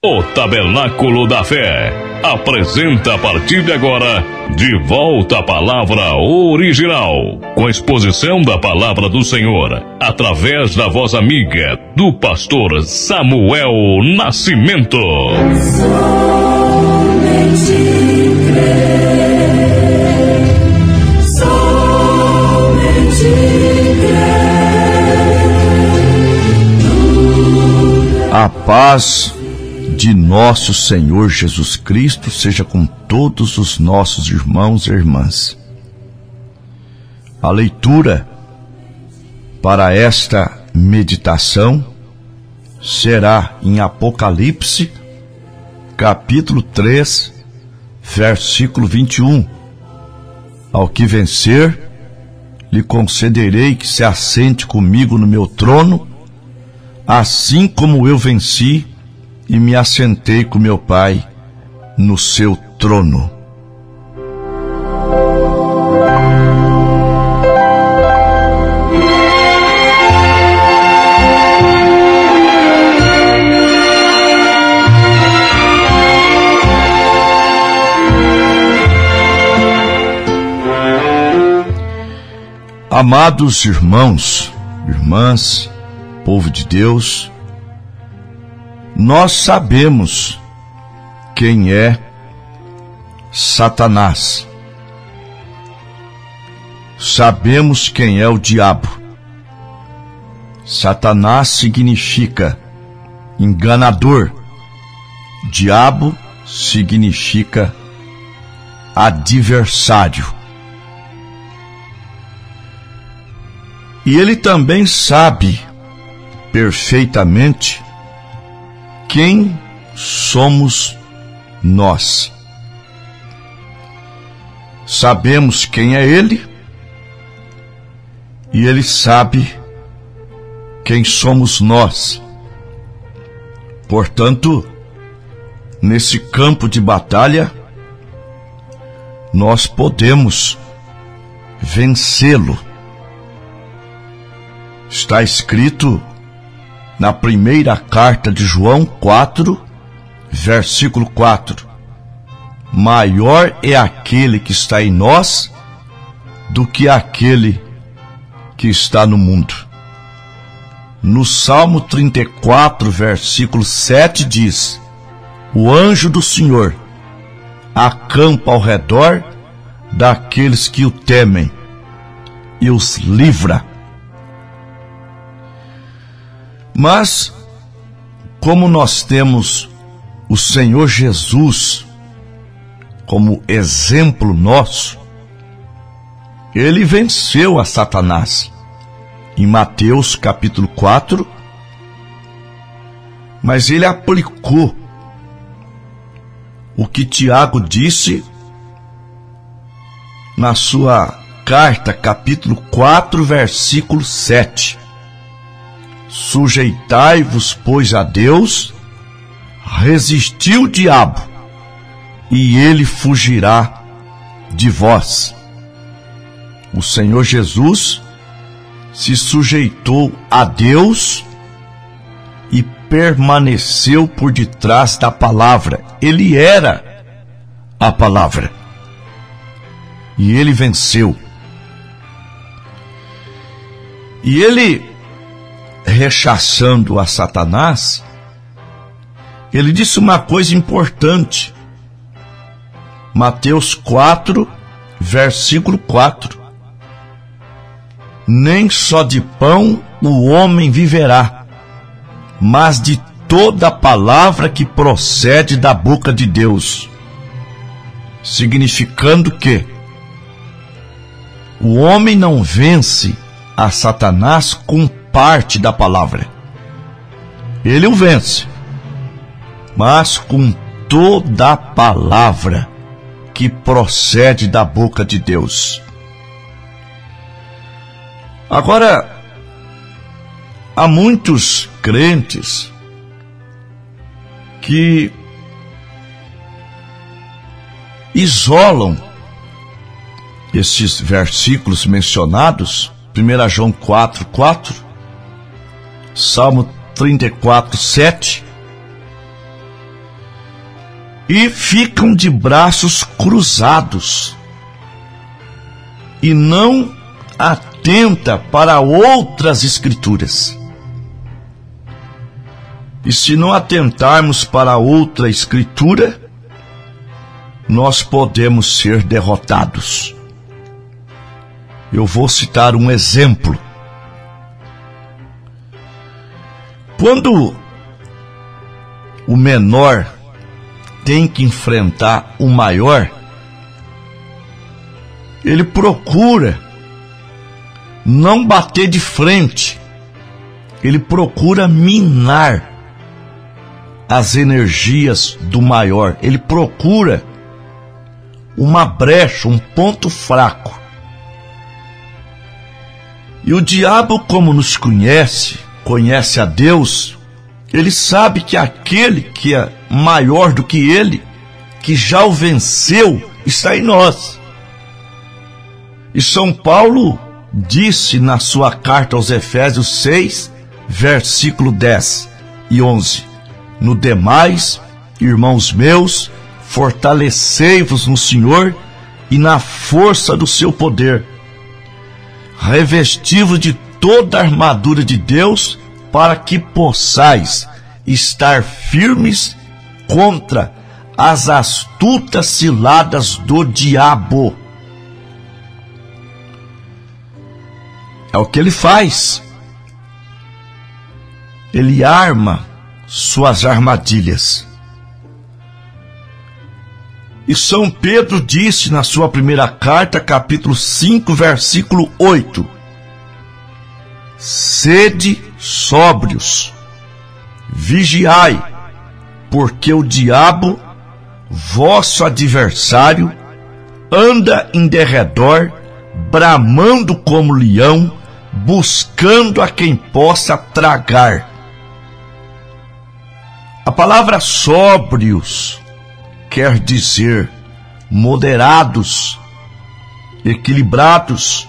O Tabernáculo da Fé apresenta a partir de agora De Volta à Palavra Original, com a exposição da Palavra do Senhor, através da voz amiga do pastor Samuel Nascimento. Somente crer, somente crer. A paz de nosso Senhor Jesus Cristo seja com todos os nossos irmãos e irmãs. A leitura para esta meditação será em Apocalipse, capítulo 3, versículo 21. Ao que vencer, lhe concederei que se assente comigo no meu trono, assim como eu venci e me assentei com meu Pai no seu trono. Amados irmãos, irmãs, povo de Deus, nós sabemos quem é Satanás. Sabemos quem é o diabo. Satanás significa enganador. Diabo significa adversário. E ele também sabe perfeitamente quem somos nós. Sabemos quem é ele e ele sabe quem somos nós. Portanto, nesse campo de batalha, nós podemos vencê-lo. Está escrito na primeira carta de João 4, versículo 4. Maior é aquele que está em nós do que aquele que está no mundo. No Salmo 34, versículo 7 diz: o anjo do Senhor acampa ao redor daqueles que o temem e os livra. Mas, como nós temos o Senhor Jesus como exemplo nosso, ele venceu a Satanás em Mateus capítulo 4, mas ele aplicou o que Tiago disse na sua carta, capítulo 4, versículo 7. Sujeitai-vos, pois, a Deus, resisti o diabo, e ele fugirá de vós. O Senhor Jesus se sujeitou a Deus e permaneceu por detrás da palavra. Ele era a palavra. E ele venceu. E ele, rechaçando a Satanás, ele disse uma coisa importante. Mateus 4, versículo 4. Nem só de pão o homem viverá, mas de toda palavra que procede da boca de Deus. Significando que o homem não vence a Satanás com parte da palavra. Ele o vence, mas com toda a palavra que procede da boca de Deus. Agora, há muitos crentes que isolam esses versículos mencionados, 1 João 4, 4, Salmo 34, 7, e ficam de braços cruzados e não atenta para outras escrituras. E se não atentarmos para outra escritura, nós podemos ser derrotados. Eu vou citar um exemplo. Quando o menor tem que enfrentar o maior, ele procura não bater de frente, ele procura minar as energias do maior, ele procura uma brecha, um ponto fraco. E o diabo, como nos conhece a Deus, ele sabe que aquele que é maior do que ele, que já o venceu, está em nós. E São Paulo disse na sua carta aos Efésios 6, versículo 10 e 11: No demais, irmãos meus, fortalecei-vos no Senhor e na força do seu poder. Revesti-vos de toda a armadura de Deus, para que possais estar firmes contra as astutas ciladas do diabo. É o que ele faz. Ele arma suas armadilhas. E São Pedro disse na sua primeira carta, capítulo 5, versículo 8: Sede sóbrios, vigiai, porque o diabo, vosso adversário, anda em derredor, bramando como leão, buscando a quem possa tragar. A palavra sóbrios quer dizer moderados, equilibrados.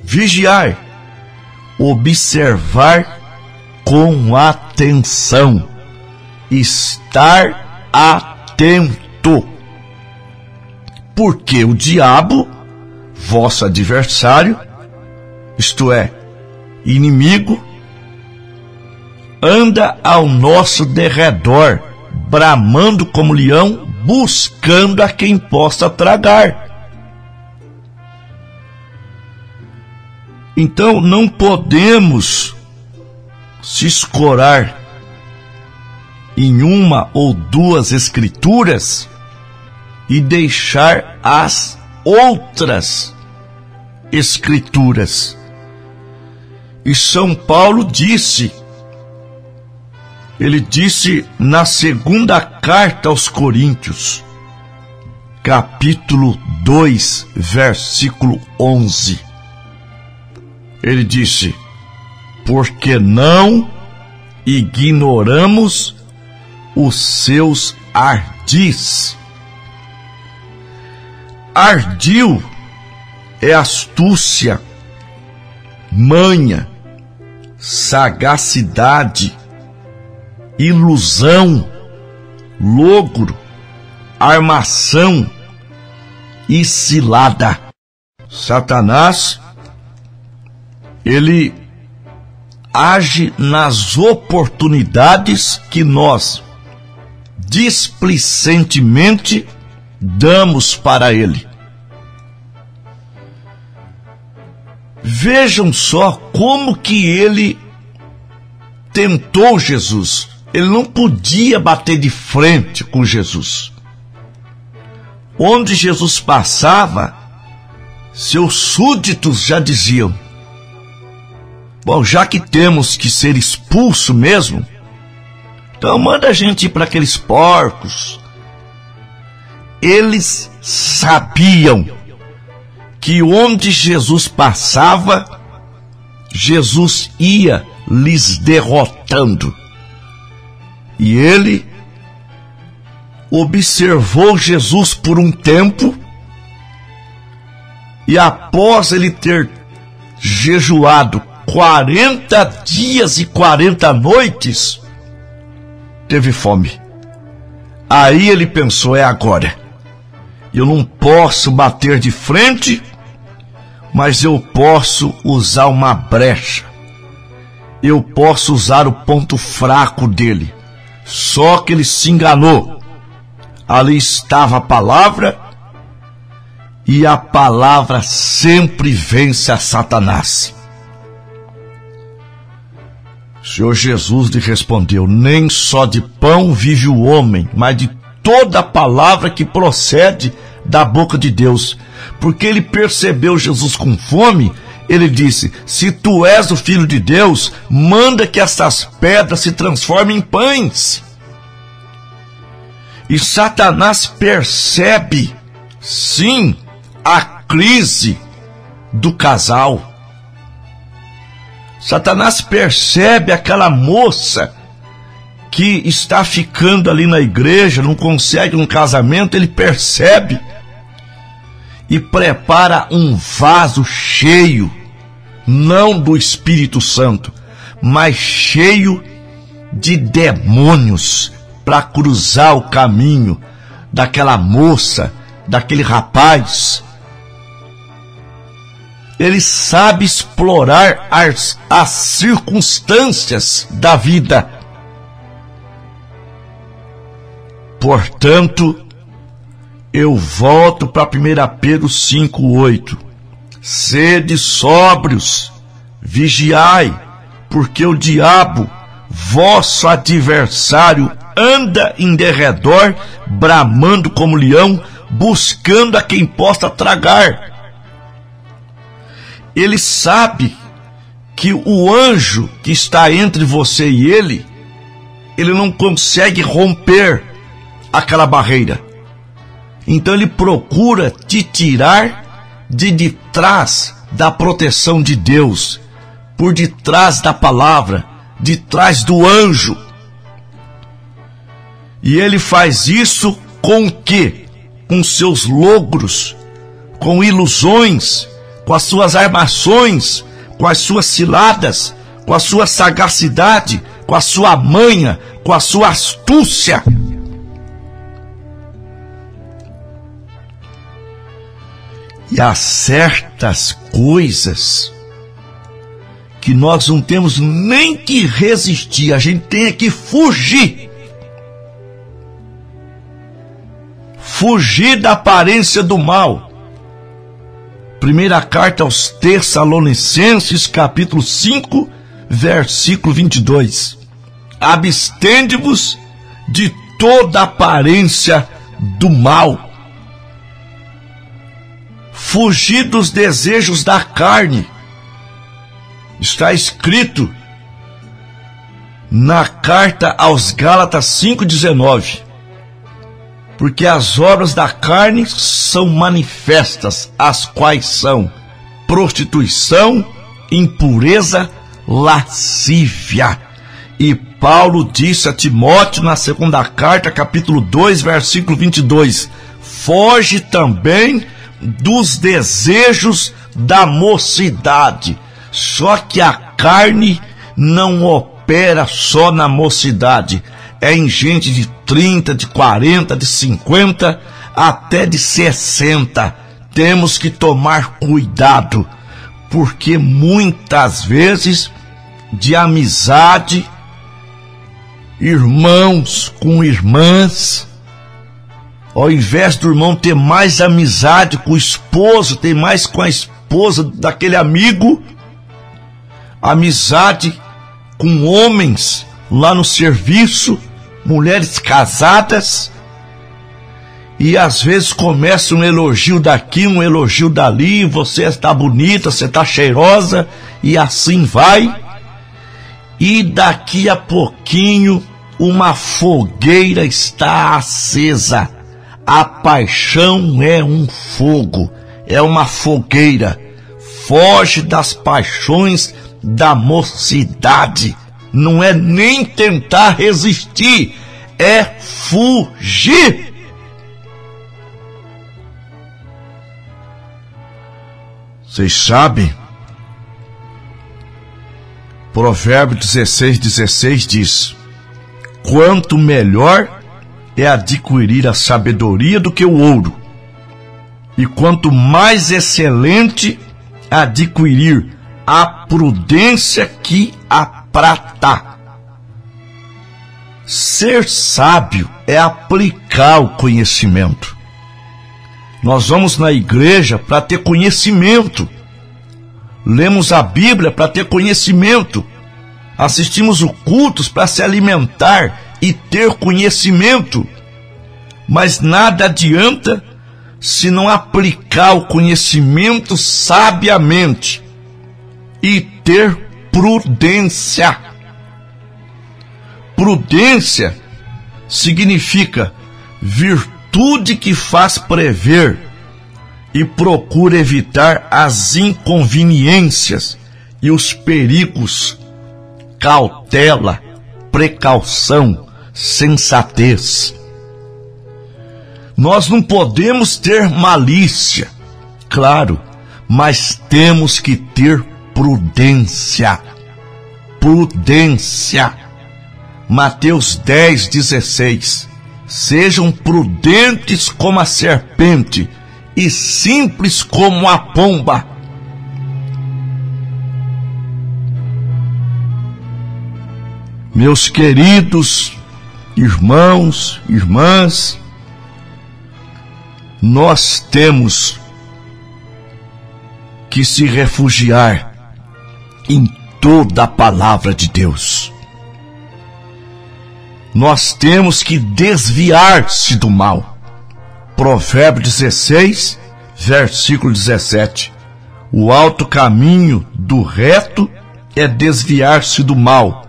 Vigiar, observar com atenção, estar atento. Porque o diabo, vosso adversário, isto é, inimigo, anda ao nosso derredor, bramando como leão, buscando a quem possa tragar. Então não podemos se escorar em uma ou duas escrituras e deixar as outras escrituras. E São Paulo disse, ele disse na segunda carta aos Coríntios, capítulo 2, versículo 11. Ele disse: porque não ignoramos os seus ardis. Ardil é astúcia, manha, sagacidade, ilusão, logro, armação e cilada. Satanás, ele age nas oportunidades que nós displicentemente damos para ele. Vejam só como que ele tentou Jesus. Ele não podia bater de frente com Jesus. Onde Jesus passava, seus súditos já diziam: bom, já que temos que ser expulso mesmo, então manda a gente ir para aqueles porcos. Eles sabiam que onde Jesus passava, Jesus ia lhes derrotando. E ele observou Jesus por um tempo, e após ele ter jejuado 40 dias e 40 noites, teve fome. Aí ele pensou, é agora. Eu não posso bater de frente, mas eu posso usar uma brecha. Eu posso usar o ponto fraco dele. Só que ele se enganou. Ali estava a palavra, e a palavra sempre vence a Satanás. O Senhor Jesus lhe respondeu: nem só de pão vive o homem, mas de toda a palavra que procede da boca de Deus. Porque ele percebeu Jesus com fome, ele disse: se tu és o Filho de Deus, manda que essas pedras se transformem em pães. E Satanás percebe, sim, a crise do casal. Satanás percebe aquela moça que está ficando ali na igreja, não consegue um casamento, ele percebe e prepara um vaso cheio, não do Espírito Santo, mas cheio de demônios, para cruzar o caminho daquela moça, daquele rapaz. Ele sabe explorar as circunstâncias da vida. Portanto, eu volto para 1 Pedro 5,8. Sede sóbrios, vigiai, porque o diabo, vosso adversário, anda em derredor, bramando como leão, buscando a quem possa tragar. Ele sabe que o anjo que está entre você e ele não consegue romper aquela barreira. Então ele procura te tirar de trás da proteção de Deus, por detrás da palavra, de trás do anjo. E ele faz isso com o quê? Com seus logros, com ilusões, com as suas armações, com as suas ciladas, com a sua sagacidade, com a sua manha, com a sua astúcia. E há certas coisas que nós não temos nem que resistir, a gente tem que fugir. Fugir da aparência do mal. Primeira carta aos Tessalonicenses, capítulo 5, versículo 22. Abstende-vos de toda aparência do mal. Fugir dos desejos da carne. Está escrito na carta aos Gálatas 5,19. Porque as obras da carne são manifestas, as quais são prostituição, impureza, lascívia. E Paulo disse a Timóteo na segunda carta, capítulo 2, versículo 22, foge também dos desejos da mocidade. Só que a carne não opera só na mocidade, é em gente de 30, de 40, de 50, até de 60. Temos que tomar cuidado, porque muitas vezes de amizade, irmãos com irmãs, ao invés do irmão ter mais amizade com o esposo, ter mais com a esposa daquele amigo, amizade com homens lá no serviço, mulheres casadas, e às vezes começa um elogio daqui, um elogio dali, você está bonita, você está cheirosa, e assim vai, e daqui a pouquinho uma fogueira está acesa. A paixão é um fogo, é uma fogueira. Foge das paixões da mocidade. Não é nem tentar resistir, é fugir. Vocês sabem, Provérbio 16:16 diz: quanto melhor é adquirir a sabedoria do que o ouro. E quanto mais excelente adquirir a prudência que a prata. Ser sábio é aplicar o conhecimento. Nós vamos na igreja para ter conhecimento. Lemos a Bíblia para ter conhecimento. Assistimos os cultos para se alimentar e ter conhecimento. Mas nada adianta se não aplicar o conhecimento sabiamente e ter prudência. Prudência significa virtude que faz prever e procura evitar as inconveniências e os perigos. Cautela, precaução, sensatez. Nós não podemos ter malícia, claro, mas temos que ter prudência. Prudência. Mateus 10:16. Sejam prudentes como a serpente e simples como a pomba. Meus queridos irmãos, irmãs, nós temos que se refugiar em toda a palavra de Deus. Nós temos que desviar-se do mal. Provérbio 16, versículo 17. O alto caminho do reto é desviar-se do mal.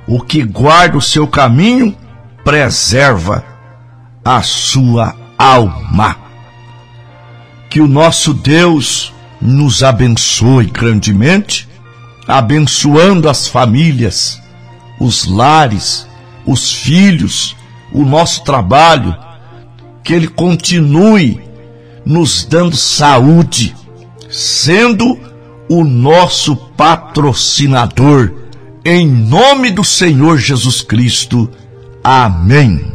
O que guarda o seu caminho preserva a sua alma. Que o nosso Deus nos abençoe grandemente, abençoando as famílias, os lares, os filhos, o nosso trabalho, que Ele continue nos dando saúde, sendo o nosso patrocinador, em nome do Senhor Jesus Cristo. Amém.